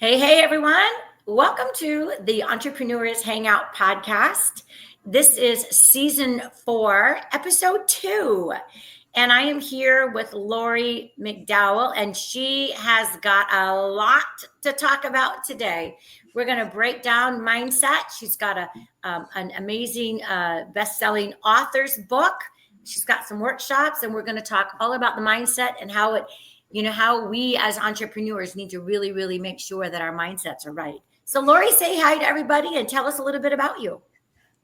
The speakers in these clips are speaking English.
Hey, everyone. Welcome to the Entrepreneurs Hangout podcast. This is season 4, episode 2. And I am here with Lori McDowell, and she has got a lot to talk about today. We're going to break down mindset. She's got an amazing best-selling author's book. She's got some workshops, and we're going to talk all about the mindset and how we as entrepreneurs need to really, really make sure that our mindsets are right. So Lori, say hi to everybody and tell us a little bit about you.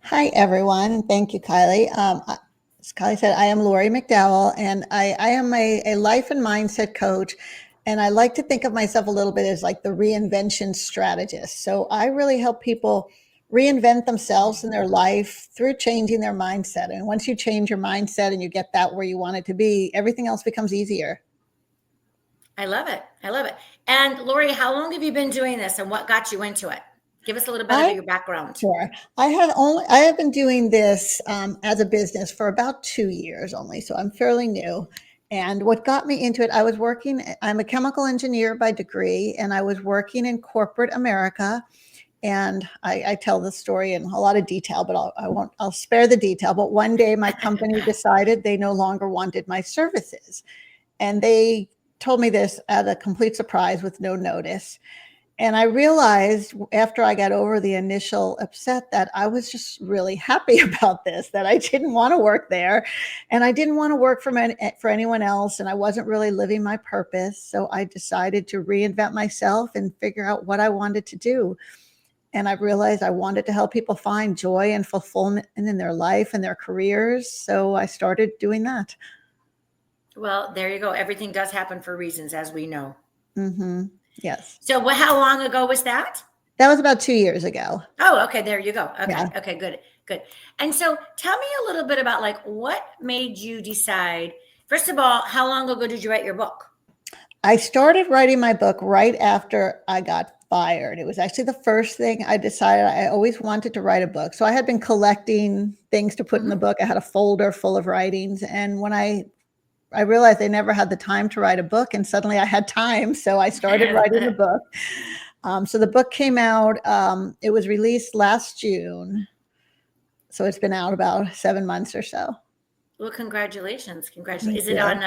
Hi, everyone. Thank you, Kiley. As Kiley said, I am Lori McDowell, and I am a life and mindset coach. And I like to think of myself a little bit as like the reinvention strategist. So I really help people reinvent themselves in their life through changing their mindset. And once you change your mindset and you get that where you want it to be, everything else becomes easier. I love it. I love it. And Lori, how long have you been doing this and what got you into it? Give us a little bit of your background. Sure. I have been doing this as a business for about 2 years only, so I'm fairly new. And what got me into it, I'm a chemical engineer by degree, and I was working in corporate America. And I tell the story in a lot of detail, but I'll spare the detail. But one day my company decided they no longer wanted my services. And they told me this at a complete surprise with no notice. And I realized after I got over the initial upset that I was just really happy about this, that I didn't want to work there and I didn't want to work for anyone else. And I wasn't really living my purpose. So I decided to reinvent myself and figure out what I wanted to do. And I realized I wanted to help people find joy and fulfillment in their life and their careers. So I started doing that. Well, there you go. Everything does happen for reasons, as we know. Mm-hmm. Yes. So how long ago was that? That was about 2 years ago. Oh, okay. There you go. Okay. Yeah. Okay, good. And so tell me a little bit about what made you decide, first of all, how long ago did you write your book? I started writing my book right after I got fired. It was actually the first thing I decided. I always wanted to write a book. So I had been collecting things to put in the book. I had a folder full of writings. And when I realized I never had the time to write a book, and suddenly I had time. So I started writing the book. So the book came out, it was released last June. So it's been out about 7 months or so. Well, congratulations. Is it on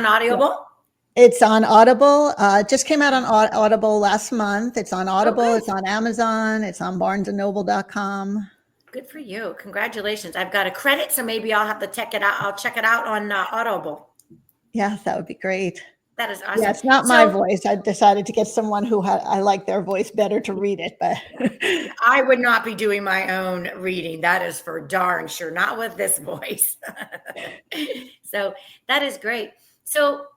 Audible? It's on Audible. It just came out on Audible last month. It's on Audible. It's on Amazon. It's on barnesandnoble.com. Good for you. Congratulations. I've got a credit, so maybe I'll have to check it out. I'll check it out on Audible. Yes, that would be great. That is awesome. Yeah, it's not my voice. I decided to get someone who I like their voice better to read it. But I would not be doing my own reading. That is for darn sure. Not with this voice. So that is great. So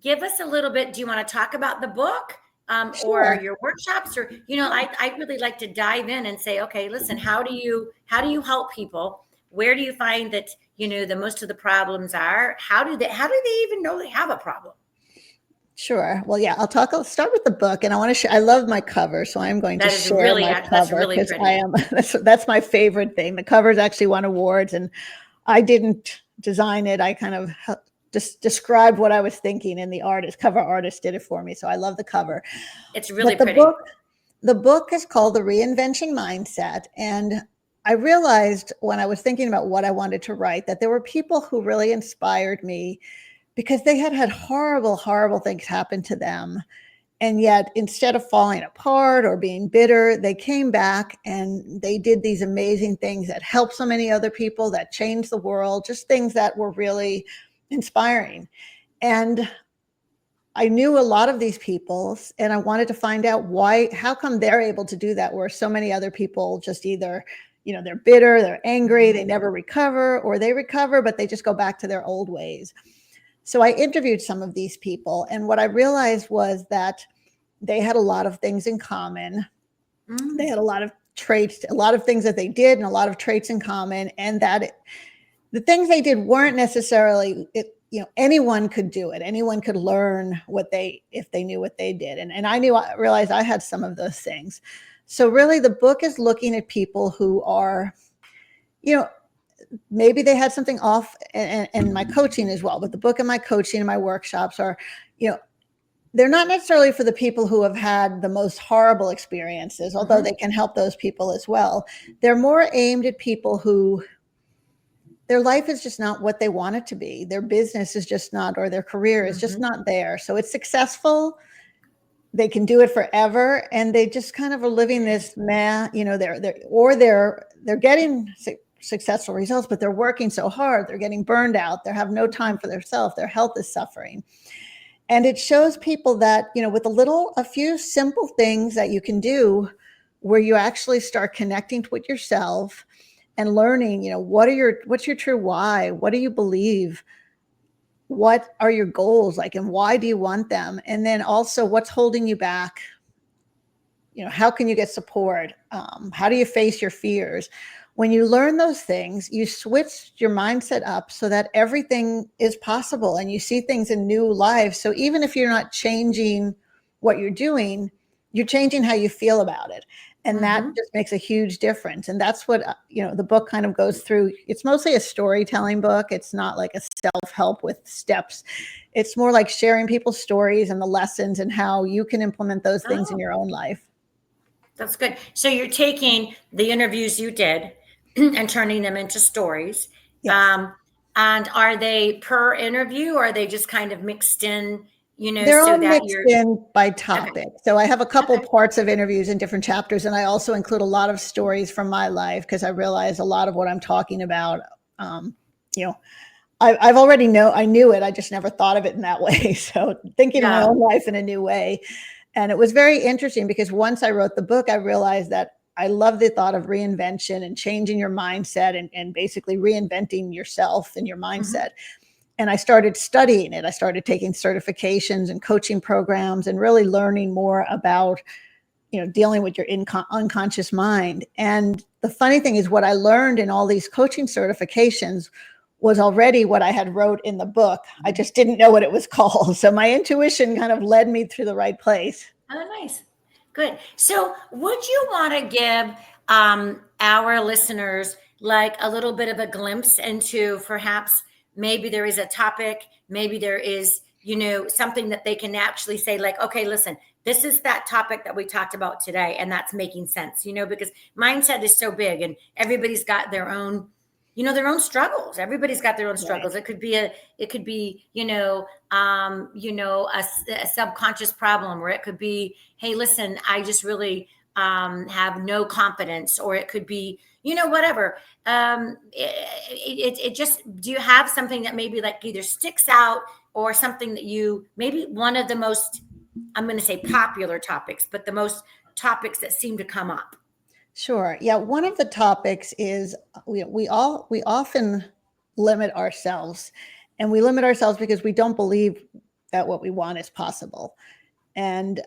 give us a little bit. Do you want to talk about the book? Sure. Or your workshops, or I really like to dive in and say, okay, listen, how do you help people? Where do you find that the most of the problems are? How do they even know they have a problem? Sure. Well, yeah, I'll start with the book, and I want to share. I love my cover, so I'm going to share my cover because that's my favorite thing. The covers actually won awards, and I didn't design it. I kind of just described what I was thinking, and the cover artist did it for me. So I love the cover. It's really pretty. The book is called The Reinvention Mindset. And I realized when I was thinking about what I wanted to write, that there were people who really inspired me because they had horrible, horrible things happen to them. And yet, instead of falling apart or being bitter, they came back and they did these amazing things that helped so many other people, that changed the world, just things that were really inspiring. And I knew a lot of these people, and I wanted to find out how come they're able to do that, where so many other people just either, they're bitter, they're angry, they never recover, or they recover, but they just go back to their old ways. So I interviewed some of these people, and what I realized was that they had a lot of things in common. They had a lot of traits, a lot of things that they did, and a lot of traits in common, and that the things they did weren't necessarily, anyone could do it. Anyone could learn if they knew what they did. And I realized I had some of those things. So really the book is looking at people who are, maybe they had something off in my coaching as well, but the book and my coaching and my workshops are, they're not necessarily for the people who have had the most horrible experiences, although they can help those people as well. They're more aimed at people who their life is just not what they want it to be. Their business is just not, or their career is just not there. So it's successful. They can do it forever. And they just kind of are living this they're getting successful results, but they're working so hard. They're getting burned out. They have no time for themselves. Their health is suffering. And it shows people that, with a few simple things that you can do where you actually start connecting with yourself and learning, what's your true why? What do you believe? What are your goals like, and why do you want them? And then also what's holding you back? How can you get support? How do you face your fears? When you learn those things, you switch your mindset up so that everything is possible and you see things in new life. So even if you're not changing what you're doing, you're changing how you feel about it. And that just makes a huge difference. And that's what, the book kind of goes through. It's mostly a storytelling book. It's not like a self-help with steps. It's more like sharing people's stories and the lessons and how you can implement those things in your own life. That's good. So you're taking the interviews you did and turning them into stories. Yes. And are they per interview, or are they just kind of mixed in, They're so all that mixed in by topic. Okay. So I have a couple parts of interviews in different chapters, and I also include a lot of stories from my life because I realize a lot of what I'm talking about, I've already I knew it. I just never thought of it in that way. So thinking of my own life in a new way. And it was very interesting because once I wrote the book, I realized that I love the thought of reinvention and changing your mindset and basically reinventing yourself and your mindset. And I started studying it. I started taking certifications and coaching programs and really learning more about, dealing with your unconscious mind. And the funny thing is what I learned in all these coaching certifications was already what I had wrote in the book. I just didn't know what it was called. So my intuition kind of led me through the right place. Oh, nice. Good. So would you want to give our listeners like a little bit of a glimpse into perhaps maybe there is a topic, maybe there is, something that they can actually say like, okay, listen, this is that topic that we talked about today. And that's making sense, because mindset is so big and everybody's got their own, their own struggles. Everybody's got their own struggles. Right. It could be, a subconscious problem, or it could be, hey, listen, I just really have no confidence, or it could be, whatever. It just, do you have something that maybe like either sticks out or something that maybe one of the most, I'm going to say popular topics, but the most topics that seem to come up? Sure. Yeah. One of the topics is we often limit ourselves, and we limit ourselves because we don't believe that what we want is possible. And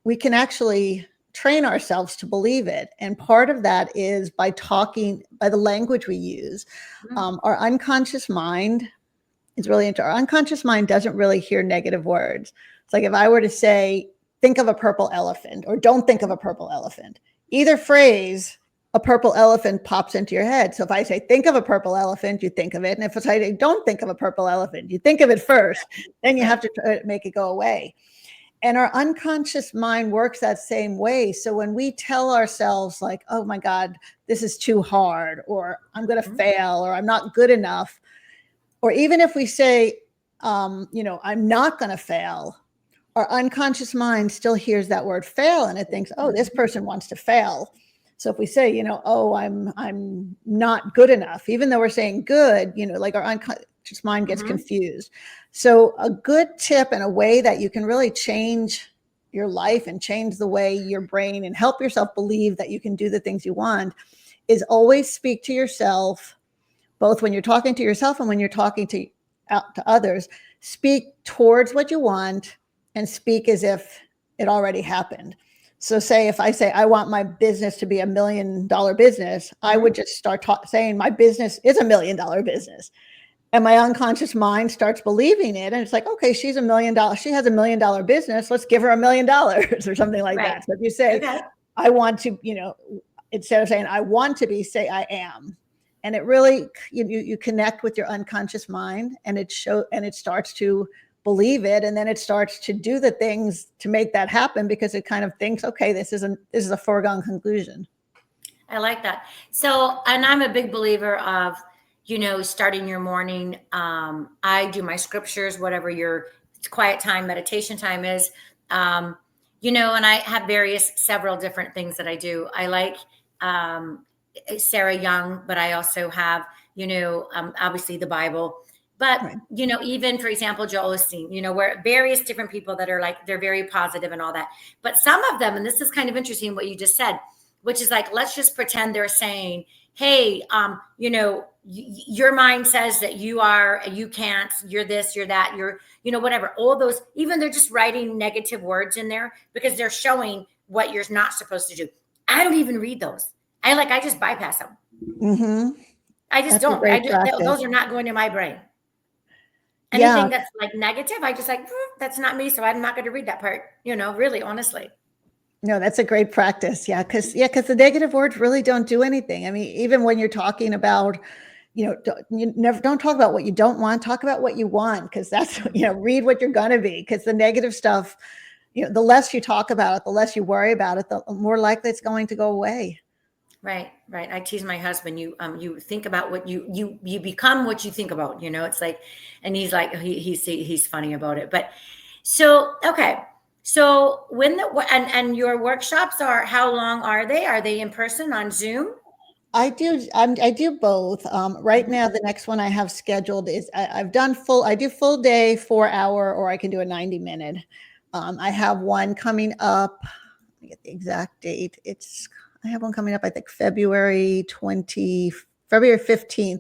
we can actually train ourselves to believe it. And part of that is by the language we use. Our unconscious mind is really our unconscious mind doesn't really hear negative words. It's like if I were to say, think of a purple elephant, or don't think of a purple elephant. Either phrase, a purple elephant pops into your head. So if I say, think of a purple elephant, you think of it. And if I say, don't think of a purple elephant, you think of it first, then you have to try to make it go away. And our unconscious mind works that same way. So when we tell ourselves like, oh my God, this is too hard, or I'm going to fail, or I'm not good enough, or even if we say, I'm not going to fail, our unconscious mind still hears that word fail, and it thinks, oh, this person wants to fail. So if we say, oh, I'm not good enough, even though we're saying good, like our unconscious mind gets confused. So a good tip and a way that you can really change your life and change the way your brain and help yourself believe that you can do the things you want is always speak to yourself, both when you're talking to yourself and when you're talking to others. Speak towards what you want and speak as if it already happened. So say, if I say, I want my business to be $1 million business, I would just start saying my business is $1 million business. And my unconscious mind starts believing it. And it's like, okay, she has $1 million business. Let's give her $1 million or something like that. So if you say, I want to, instead of saying, I want to be, say, I am. And it really, you connect with your unconscious mind, and it starts to believe it. And then it starts to do the things to make that happen, because it kind of thinks, okay, this is a foregone conclusion. I like that. So, and I'm a big believer of, starting your morning. I do my scriptures, whatever your quiet time, meditation time is. And I have several different things that I do. I like Sarah Young, but I also have, obviously the Bible. But, Right. Even for example, Joel Osteen, where various different people that are like, they're very positive and all that. But some of them, and this is kind of interesting what you just said, which is like, let's just pretend they're saying, hey, your mind says that you can't, you're this, you're that, you're, whatever, all those, even they're just writing negative words in there because they're showing what you're not supposed to do. I don't even read those. I just bypass them. Mm-hmm. I just That's don't. Those are not going in my brain. Anything that's like negative, I just like, that's not me. So I'm not going to read that part, really, honestly. No, that's a great practice. Yeah. Because the negative words really don't do anything. I mean, even when you're talking about, don't talk about what you don't want, talk about what you want. Because that's, read what you're going to be. Because the negative stuff, the less you talk about it, the less you worry about it, the more likely it's going to go away. Right. I tease my husband, you think about what you become what you think about, it's like, and he's like, he's funny about it. But so, okay. So when and your workshops how long are they? Are they in person on Zoom? I do both. Right now, the next one I have scheduled is I do full day, 4 hour, or I can do a 90-minute. I have one coming up. Let me get the exact date. I have one coming up, I think February 15th,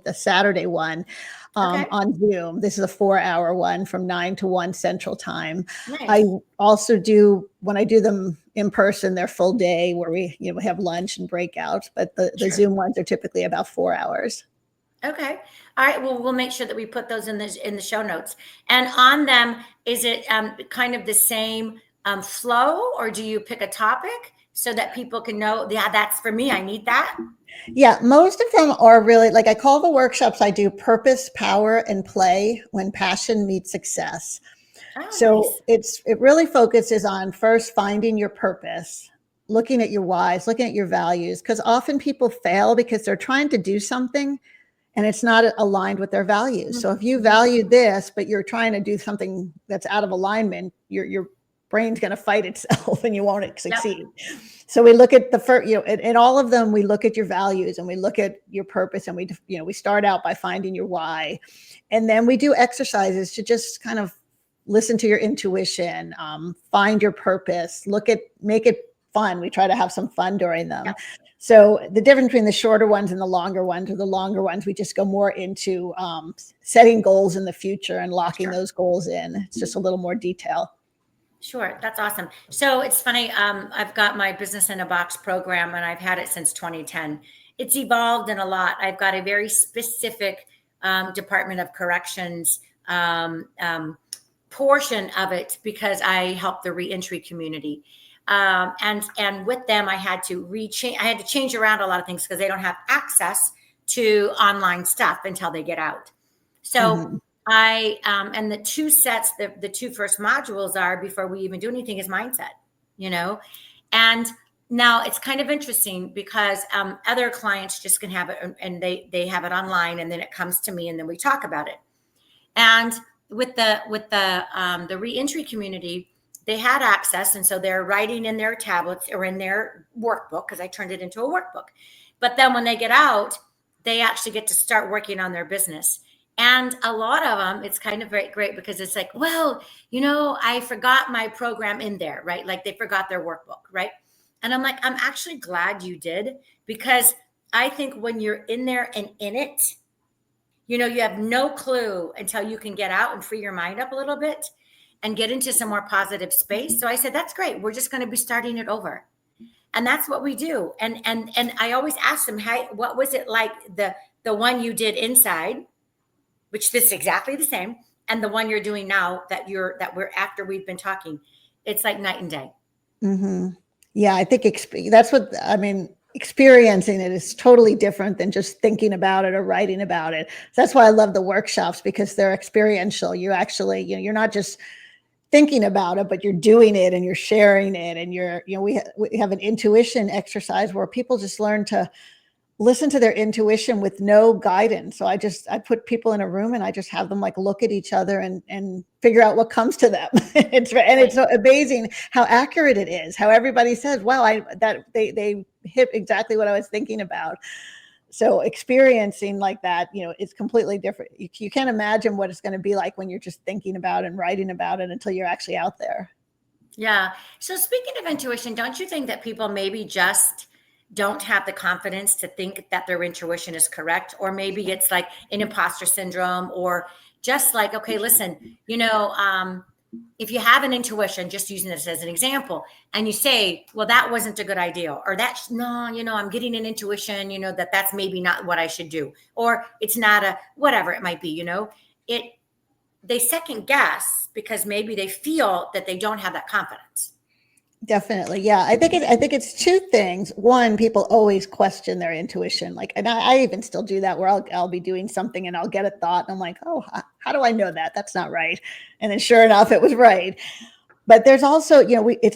a Saturday one, Okay. on Zoom. This is a 4 hour one from 9 to 1 Central Time. Nice. I also do, when I do them in person, they're full day where we have lunch and breakouts, but the Zoom ones are typically about 4 hours. Okay. All right. Well, we'll make sure that we put those in the show notes. And on them, is it kind of the same flow, or do you pick a topic so that people can know, yeah, that's for me, I need that? Yeah, most of them are really, like, I call the workshops I do purpose, power, and play when passion meets success. Oh, So nice. it really focuses on first finding your purpose, looking at your whys, looking at your values, because often people fail because they're trying to do something and it's not aligned with their values. So if you value this, but you're trying to do something that's out of alignment, your brain's going to fight itself and you won't succeed. Yep. So we look at the first, in all of them, we look at your values and we look at your purpose, and we start out by finding your why. And then we do exercises to just kind of listen to your intuition, find your purpose, make it fun. We try to have some fun during them. Yep. So the difference between the shorter ones and the longer ones, or the longer ones, we just go more into setting goals in the future and locking those goals in. It's just a little more detail. Sure. That's awesome. So it's funny. I've got my Business in a Box program, and I've had it since 2010. It's evolved in a lot. I've got a very specific Department of Corrections portion of it, because I help the reentry community. And with them, I had to change around a lot of things because they don't have access to online stuff until they get out. So and the two sets, the two first modules are, before we even do anything, is mindset, and now it's kind of interesting because other clients just can have it, and they have it online, and then it comes to me, and then we talk about it. And with the reentry community, they had access, and so they're writing in their tablets or in their workbook, because I turned it into a workbook. But then when they get out, they actually get to start working on their business. And a lot of them, it's kind of great because it's like, well, I forgot my program in there, right? Like they forgot their workbook, right? And I'm like, I'm actually glad you did, because I think when you're in there and in it, you have no clue until you can get out and free your mind up a little bit and get into some more positive space. So I said, that's great. We're just going to be starting it over. And that's what we do. And I always ask them, hey, what was it like the one you did inside, which this is exactly the same, and the one you're doing now that we're after we've been talking, it's like night and day. Mm-hmm. Yeah, I think that's what I mean. experiencing it is totally different than just thinking about it or writing about it. So that's why I love the workshops, because they're experiential. You actually, you're not just thinking about it, but you're doing it and you're sharing it. And we have an intuition exercise where people just learn to listen to their intuition with no guidance. So I put people in a room and I just have them like look at each other and figure out what comes to them. It's so amazing how accurate it is, how everybody says, wow, they hit exactly what I was thinking about. So experiencing like that, it's completely different. You can't imagine what it's going to be like when you're just thinking about and writing about it until you're actually out there. Yeah. So speaking of intuition, don't you think that people maybe just don't have the confidence to think that their intuition is correct? Or maybe it's like an imposter syndrome, or just like, okay, listen, if you have an intuition, just using this as an example, and you say, well, that wasn't a good idea, or that's no, I'm getting an intuition, that's maybe not what I should do, or it's not a, whatever it might be, they second guess because maybe they feel that they don't have that confidence. Definitely. Yeah. I think it's two things. One, people always question their intuition. Like, and I even still do that, where I'll be doing something and I'll get a thought and I'm like, oh, how do I know that? That's not right. And then sure enough, it was right. But there's also,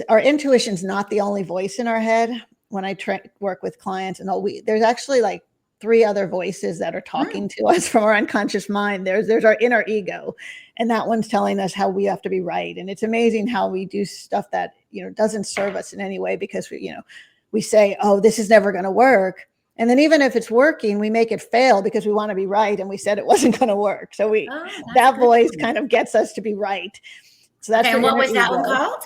our intuition's not the only voice in our head. When I work with clients and there's actually like 3 other voices that are talking to us from our unconscious mind. There's our inner ego, and that one's telling us how we have to be right. And it's amazing how we do stuff that, doesn't serve us in any way, because we say, oh, this is never going to work. And then even if it's working, we make it fail because we want to be right. And we said it wasn't going to work. So that voice kind of gets us to be right. So that's and what was that one called?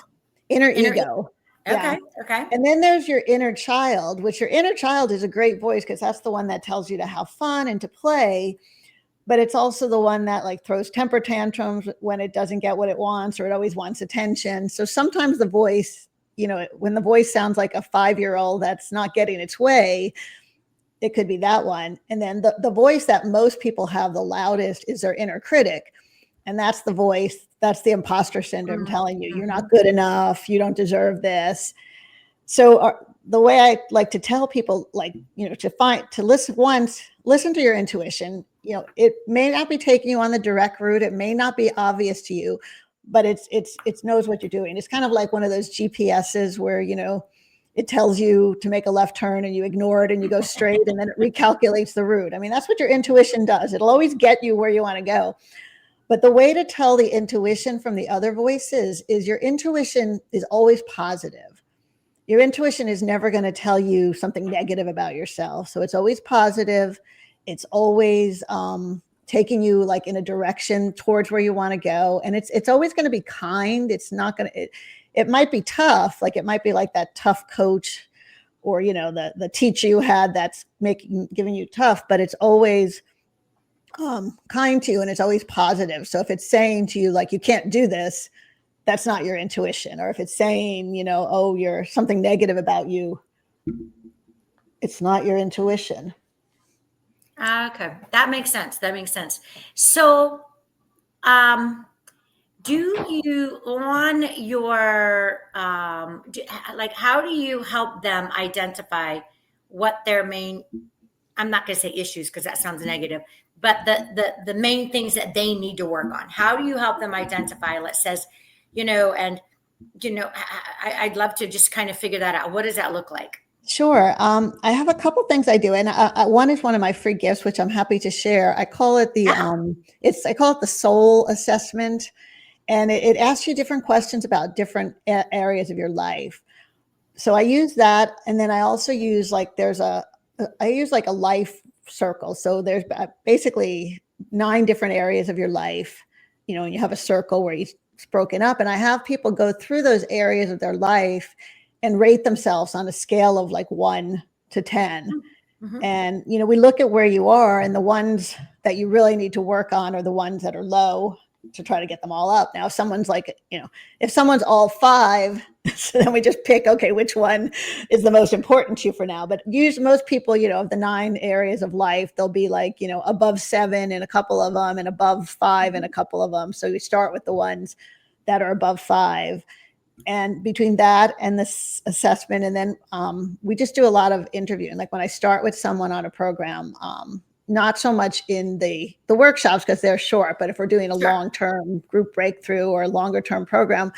Inner ego. Okay. Okay. And then there's your inner child, which your inner child is a great voice because that's the one that tells you to have fun and to play. But it's also the one that like throws temper tantrums when it doesn't get what it wants, or it always wants attention. So sometimes the voice, when the voice sounds like a 5-year-old that's not getting its way, it could be that one. And then the voice that most people have the loudest is their inner critic. And that's the voice, that's the imposter syndrome telling you, you're not good enough, you don't deserve this. So the way I like to tell people, like, to listen to your intuition. It may not be taking you on the direct route. It may not be obvious to you, but it knows what you're doing. It's kind of like one of those GPSs where, it tells you to make a left turn and you ignore it and you go straight and then it recalculates the route. I mean, that's what your intuition does. It'll always get you where you want to go. But the way to tell the intuition from the other voices is your intuition is always positive. Your intuition is never going to tell you something negative about yourself. So it's always positive. It's always taking you like in a direction towards where you want to go. And it's always going to be kind. It's not going to, it might be tough. Like it might be like that tough coach or, the teacher you had that's giving you tough, but it's always kind to you, and it's always positive. So if it's saying to you, like, you can't do this, that's not your intuition. Or if it's saying, oh, you're something negative about you, it's not your intuition. Okay. That makes sense. So, do you on your, how do you help them identify what their main, I'm not going to say issues because that sounds negative, but the main things that they need to work on? How do you help them identify, let's says, I'd love to just kind of figure that out. What does that look like? Sure. I have a couple things I do. And one is one of my free gifts, which I'm happy to share. I call it I call it the soul assessment. And it asks you different questions about different areas of your life. So I use that. And then I also use like a life circle. So there's basically 9 different areas of your life, and you have a circle where it's broken up. And I have people go through those areas of their life and rate themselves on a scale of like 1 to 10. Mm-hmm. And, we look at where you are, and the ones that you really need to work on are the ones that are low, to try to get them all up. Now, if someone's like, if someone's all 5, so then we just pick, okay, which one is the most important to you for now. But most people, of the 9 areas of life, they'll be like, above 7 in a couple of them and above 5 in a couple of them. So you start with the ones that are above 5. And between that and this assessment, and then we just do a lot of interviewing. Like when I start with someone on a program, not so much in the workshops because they're short, but if we're doing a Sure. long-term group breakthrough or a longer-term program,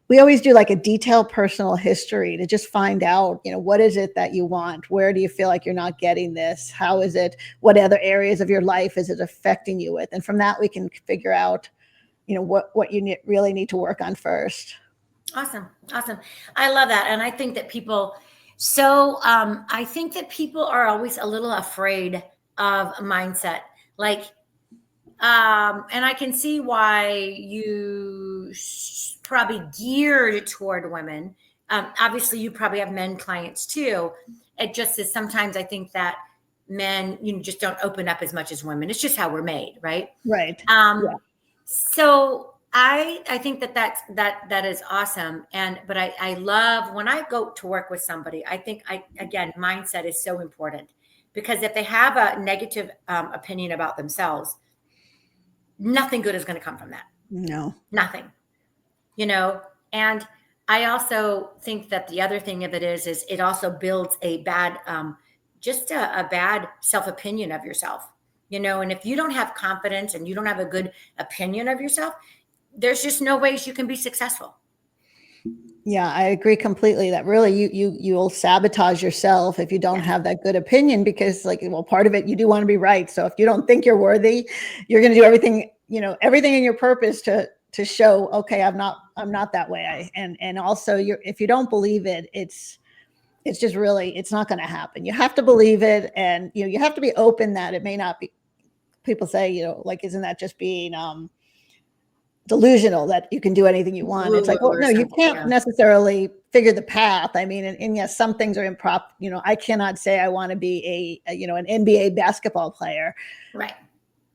we always do like a detailed personal history to just find out, what is it that you want? Where do you feel like you're not getting this? How is it? What other areas of your life is it affecting you with? And from that, we can figure out, what you really need to work on first. Awesome. Awesome. I love that. And I think that I think that people are always a little afraid of mindset. Like, and I can see why you probably geared toward women. Obviously, you probably have men clients too. It just is sometimes I think that men, just don't open up as much as women. It's just how we're made, right? Right. Yeah. So I think that is awesome. But I love when I go to work with somebody, I think again, mindset is so important, because if they have a negative opinion about themselves, nothing good is going to come from that. No. Nothing, and I also think that the other thing of it is it also builds a bad, just a bad self-opinion of yourself, and if you don't have confidence and you don't have a good opinion of yourself, there's just no ways you can be successful. Yeah, I agree completely that really you'll sabotage yourself if you don't have that good opinion, because part of it, you do want to be right. So if you don't think you're worthy, you're going to do everything, everything in your purpose to show, okay, I'm not that way. And also if you don't believe it, it's just really, it's not going to happen. You have to believe it. And, you have to be open that it may not be, people say, isn't that just being, delusional that you can do anything you want? It's like, well, no, you can't necessarily figure the path. I mean, and yes, some things are improper. I cannot say I want to be an NBA basketball player, right?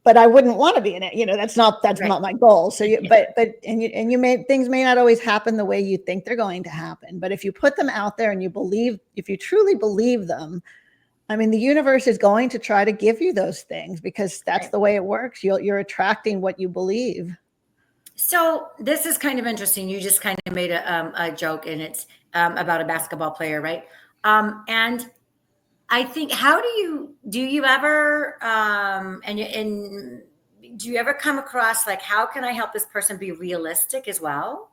But I wouldn't want to be in it. That's not my goal. So things may not always happen the way you think they're going to happen. But if you put them out there and if you truly believe them, I mean, the universe is going to try to give you those things, because that's the way it works. You're attracting what you believe. So this is kind of interesting. You just kind of made a joke, and it's about a basketball player, right? And I think, do you ever do you ever come across how can I help this person be realistic as well?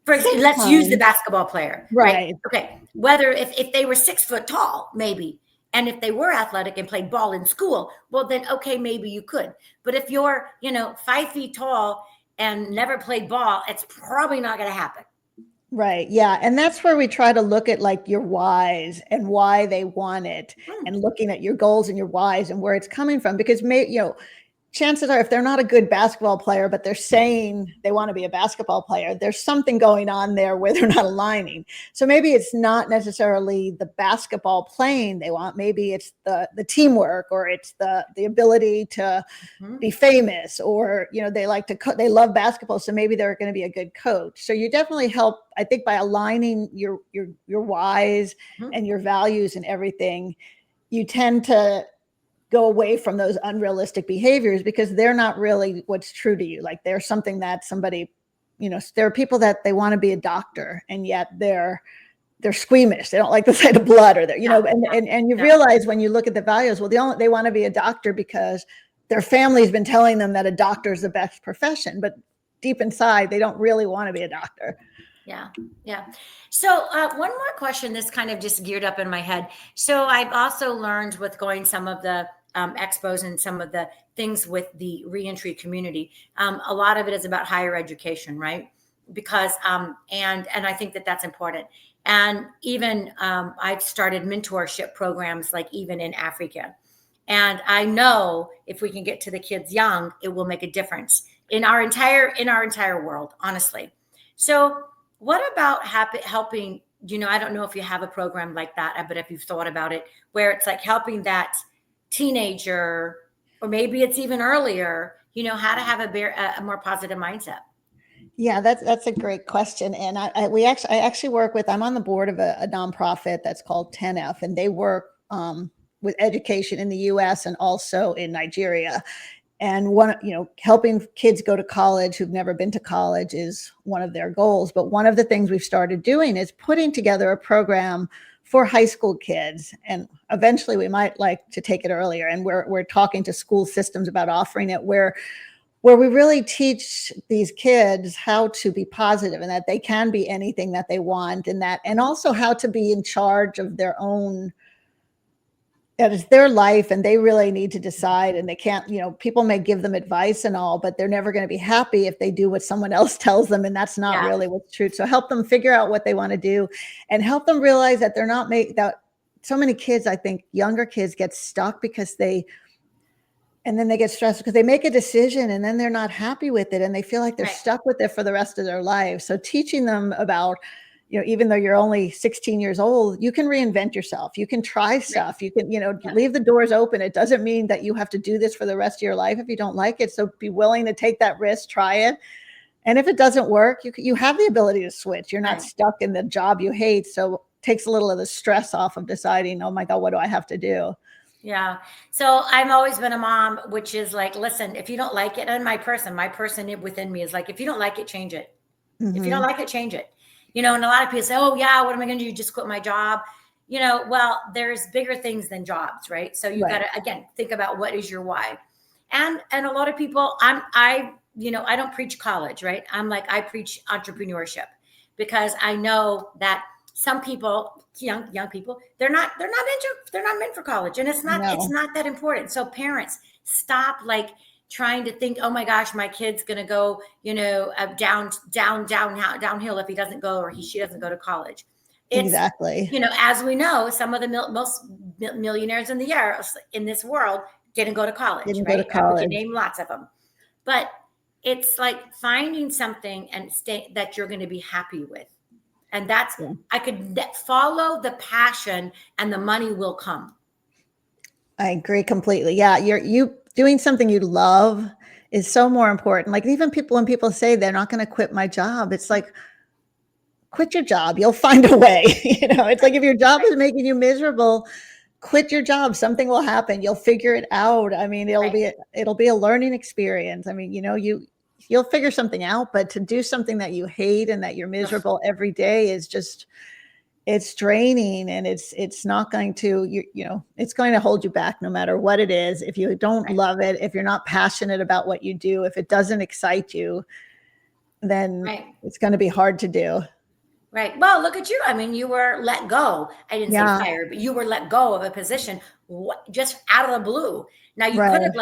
For example, let's use the basketball player, right? Okay, whether if they were 6 foot tall, maybe. And if they were athletic and played ball in school, well, then, okay, maybe you could. But if you're, 5 feet tall and never played ball, it's probably not going to happen. Right. Yeah. And that's where we try to look at your whys and why they want it, and looking at your goals and your whys and where it's coming from. Because chances are, if they're not a good basketball player, but they're saying they want to be a basketball player, there's something going on there where they're not aligning. So maybe it's not necessarily the basketball playing they want. Maybe it's the teamwork, or it's the ability to be famous, or, they like to they love basketball. So maybe they're going to be a good coach. So you definitely help, I think, by aligning your whys and your values and everything. You tend to go away from those unrealistic behaviors, because they're not really what's true to you. Like, there's something that somebody, there are people that they want to be a doctor, and yet they're squeamish. They don't like the sight of blood, or and you realize when you look at the values, well, they want to be a doctor because their family's been telling them that a doctor is the best profession, but deep inside, they don't really want to be a doctor. Yeah. Yeah. So one more question, this kind of just geared up in my head. So I've also learned with going some of the expos and some of the things with the reentry community, a lot of it is about higher education, right? Because, and I think that that's important. And even I've started mentorship programs, even in Africa. And I know if we can get to the kids young, it will make a difference in our entire world, honestly. So what about helping, I don't know if you have a program like that, but if you've thought about it, where it's helping that teenager, or maybe it's even earlier, how to have a more positive mindset. Yeah, that's a great question. And I actually work with, I'm on the board of a nonprofit that's called 10F, and they work with education in the US and also in Nigeria. And helping kids go to college who've never been to college is one of their goals. But one of the things we've started doing is putting together a program for high school kids. And eventually we might like to take it earlier. And we're talking to school systems about offering it where we really teach these kids how to be positive and that they can be anything that they want, and also how to be in charge of their own. That is their life, and they really need to decide, and they can't, people may give them advice and all, but they're never going to be happy if they do what someone else tells them. And that's not really what's true. So help them figure out what they want to do, and help them realize that they're not that so many kids, I think younger kids, get stuck and then they get stressed because they make a decision and then they're not happy with it. And they feel like they're stuck with it for the rest of their life. So teaching them about, even though you're only 16 years old, you can reinvent yourself. You can try stuff. You can, leave the doors open. It doesn't mean that you have to do this for the rest of your life if you don't like it. So be willing to take that risk, try it. And if it doesn't work, you have the ability to switch. You're not stuck in the job you hate. So it takes a little of the stress off of deciding, oh my God, what do I have to do? Yeah. So I've always been a mom, which is like, listen, if you don't like it, and my person within me is like, if you don't like it, change it. Mm-hmm. If you don't like it, change it. And a lot of people say, oh yeah, what am I going to do? Just quit my job. Well, there's bigger things than jobs, right? So you got to, again, think about what is your why. And a lot of people, I don't preach college, right? I preach entrepreneurship, because I know that some people, young people, they're not meant for college, and it's not that important. So parents, stop trying to think, oh my gosh, my kid's going to go, downhill if he doesn't go, or she doesn't go to college. Exactly. As we know, some of the most millionaires in this world didn't go to college, right? We can name lots of them, but it's like finding something and that you're going to be happy with. And that's, I could follow the passion, and the money will come. I agree completely. Yeah. You doing something you love is so more important. Like, even when people say they're not going to quit my job, it's like, quit your job. You'll find a way. It's like, if your job is making you miserable, quit your job. Something will happen. You'll figure it out. I mean, it'll be a learning experience. I mean, you'll figure something out, but to do something that you hate and that you're miserable every day is just, it's draining, and it's not going to, it's going to hold you back no matter what it is. If you don't love it, if you're not passionate about what you do, if it doesn't excite you, then it's going to be hard to do. Right. Well, look at you. I mean, you were let go. I didn't say fired, but you were let go of a position just out of the blue. Now you could have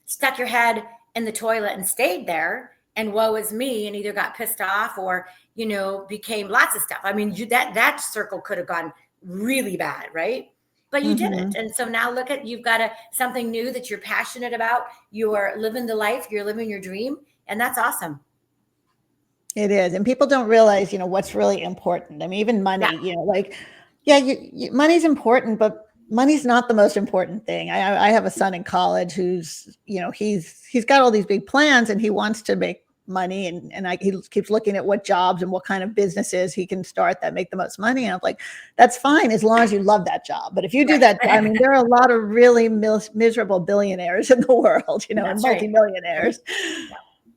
stuck your head in the toilet and stayed there, and woe is me, and either got pissed off or, became lots of stuff. I mean, that circle could have gone really bad, right? But you didn't. And so now look at, you've got something new that you're passionate about. You are living the life, you're living your dream, and that's awesome. It is. And people don't realize, what's really important. I mean, even money, money's important, but money's not the most important thing. I have a son in college who's, he's got all these big plans, and he wants to make money, and he keeps looking at what jobs and what kind of businesses he can start that make the most money. And I'm like, that's fine as long as you love that job. But if you do that, I mean, there are a lot of really miserable billionaires in the world, and multimillionaires.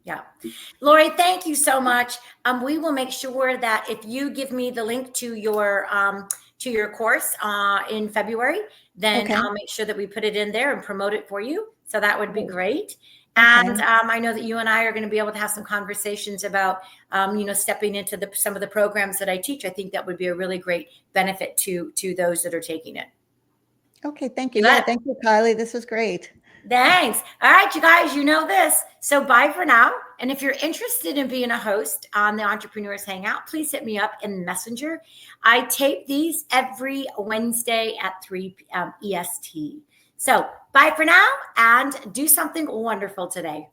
Yeah. Lori, thank you so much. We will make sure that if you give me the link to your course in February, then I'll make sure that we put it in there and promote it for you. So that would be great. And I know that you and I are going to be able to have some conversations about, stepping into some of the programs that I teach. I think that would be a really great benefit to those that are taking it. Okay. Thank you. Yeah. Thank you, Kiley. This was great. Thanks. All right, you guys, this. So bye for now. And if you're interested in being a host on the Entrepreneurs Hangout, please hit me up in Messenger. I tape these every Wednesday at 3 p.m. EST. So bye for now, and do something wonderful today.